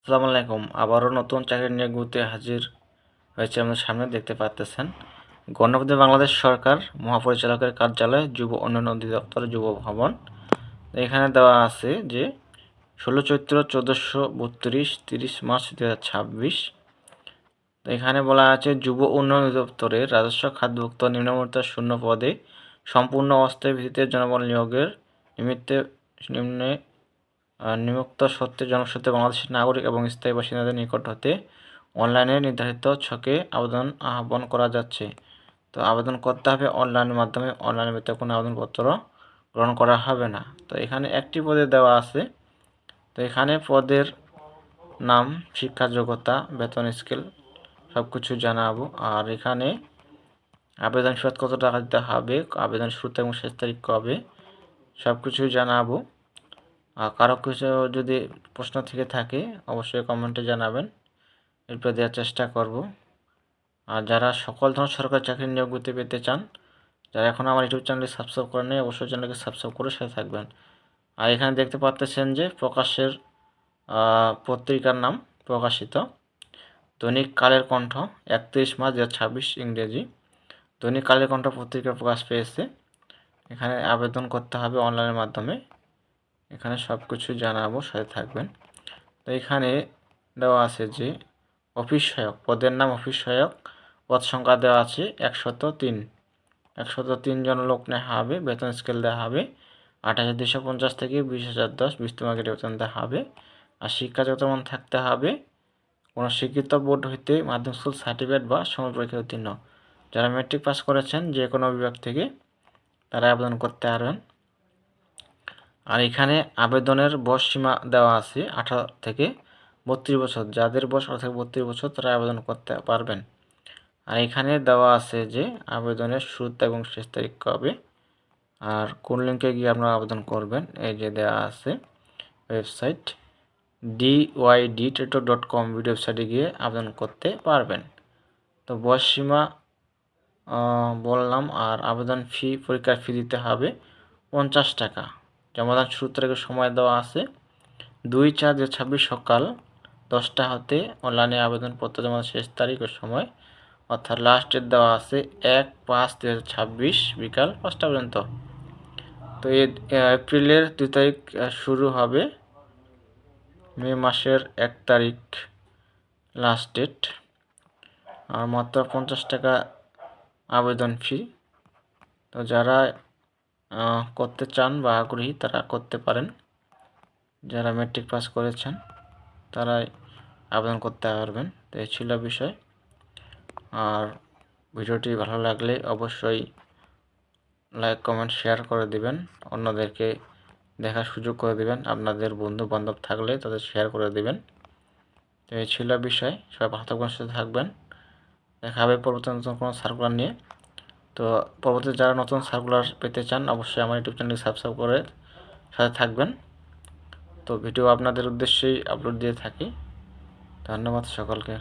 আসসালামু আলাইকুম। আবারও নতুন চাকরি নিয়োগ বিজ্ঞপ্তি হাজির হয়েছে আমাদের সামনে, দেখতে পাচ্ছেন। গণপ্রজাতন্ত্রী বাংলাদেশ সরকার মহাপরিচালকের কার্যালয়, যুব উন্নয়ন অধিদপ্তর, যুব ভবন। এখানে দেওয়া আছে যে 16 চৈত্র 1432, 30 মার্চ 2026। এখানে বলা আছে যুব উন্নয়ন অধিদপ্তরের রাজস্ব খাতভুক্ত নিম্নবর্ণিত শূন্য পদে সম্পূর্ণ অস্থায়ী ভিত্তিতে জনবল নিয়োগের নিমিত্তে নিম্নোক্ত সত্ত্বে জনসূত্রে বাংলাদেশের নাগরিক এবং স্থায়ী বাসিন্দাদের নিকট হতে অনলাইনে নির্ধারিত ছকে আবেদন আহ্বান করা যাচ্ছে। তো আবেদন করতে হবে অনলাইনের মাধ্যমে, অনলাইনের ভিতরে কোনো আবেদনপত্র গ্রহণ করা হবে না। তো এখানে একটি পদে দেওয়া আছে। তো এখানে পদের নাম, শিক্ষা যোগ্যতা, বেতন স্কেল সব কিছু জানাবো। আর এখানে আবেদন ফি কত টাকা দিতে হবে, আবেদন শুরু এবং শেষ তারিখ কবে, সব কিছুই জানাবো। আর কারো কিছু যদি প্রশ্ন থেকে থাকে অবশ্যই কমেন্টে জানাবেন, এরপর দেওয়ার চেষ্টা করব। আর যারা সকল ধরনের সরকারি চাকরির নিয়োগ পেতে চান, যারা এখন আমার ইউটিউব চ্যানেলটি সাবস্ক্রাইব করেন নাই, অবশ্যই চ্যানেলকে সাবস্ক্রাইব করে সাথে থাকবেন। আর এখানে দেখতে পাচ্ছেন যে প্রকাশের পত্রিকার নাম প্রকাশিত দৈনিক কালের কণ্ঠ, 31 মার্চ 2026 ইংরেজি। দৈনিক কালের কণ্ঠ পত্রিকা প্রকাশ পেয়েছে। এখানে আবেদন করতে হবে অনলাইনের মাধ্যমে। এখানে সব কিছু জানাবো, সাথে থাকবেন। তো এখানে দেওয়া আছে যে অফিস সহায়ক, পদের নাম অফিস সহায়ক, পদ সংখ্যা দেওয়া আছে 103 জন লোক নেওয়া হবে। বেতন স্কেল দেওয়া হবে 28,250 থেকে 20,010, 20 মার্কেটে বেতন দেওয়া হবে। আর শিক্ষা যোগ্যতা মান থাকতে হবে কোনো স্বীকৃত বোর্ড হইতে মাধ্যমিক স্কুল সার্টিফিকেট বা সময় পরীক্ষা উত্তীর্ণ। যারা মেট্রিক পাস করেছেন যে কোনো বিভাগ থেকে তারা আবেদন করতে পারবেন। আর এখানে আবেদনের বয়স সীমা দেওয়া আছে 18 থেকে 32 বছর। যাদের বয়স 18 থেকে 32 বছর তারা আবেদন করতে পারবেন। আর এখানে দেওয়া আছে যে আবেদনের শুরু এবং শেষ তারিখ কবে, আর কোন লিঙ্কে গিয়ে আপনারা আবেদন করবেন। এই যে দেওয়া আছে ওয়েবসাইট dydtato.com, ভিডিও ওয়েবসাইটে গিয়ে আবেদন করতে পারবেন। তো বয়স সীমা বললাম। আর আবেদন ফি, পরীক্ষার ফি দিতে হবে 50 টাকা। জমাদান শুরু তারিখের সময় দেওয়া আছে 2/4/2026 সকাল 10টা হতে। অনলাইনে আবেদনপত্র জমা শেষ তারিখের সময় অর্থাৎ লাস্ট ডেট দেওয়া আছে 1/5/2026 বিকাল 5টা পর্যন্ত। তো এপ্রিলের 2 তারিখ শুরু হবে, মে মাসের 1 তারিখ লাস্ট ডেট। আর মাত্র 50 টাকা আবেদন ফি। তো যারা করতে চান বা আগ্রহী তারা করতে পারেন। যারা মেট্রিক পাস করেছেন তারাই আবেদন করতে পারবেন। তো এই ছিল বিষয়। আর ভিডিওটি ভালো লাগলে অবশ্যই লাইক, কমেন্ট, শেয়ার করে দিবেন, অন্যদেরকে দেখার সুযোগ করে দিবেন। আপনাদের বন্ধু বান্ধব থাকলে তাদের শেয়ার করে দিবেন। তো এই ছিল বিষয়। সবাই ভালো থাকবেন, সুস্থ থাকবেন। দেখা হবে পরবর্তী নতুন কোনো সার্কুলার নিয়ে। তো পরবর্তীতে যারা নতুন সার্কুলার পেতে চান অবশ্যই আমার ইউটিউব চ্যানেলটি সাবস্ক্রাইব করে সাথে থাকবেন। তো ভিডিও আপনাদের উদ্দেশ্যেই আপলোড দিয়ে থাকি। ধন্যবাদ সকলকে।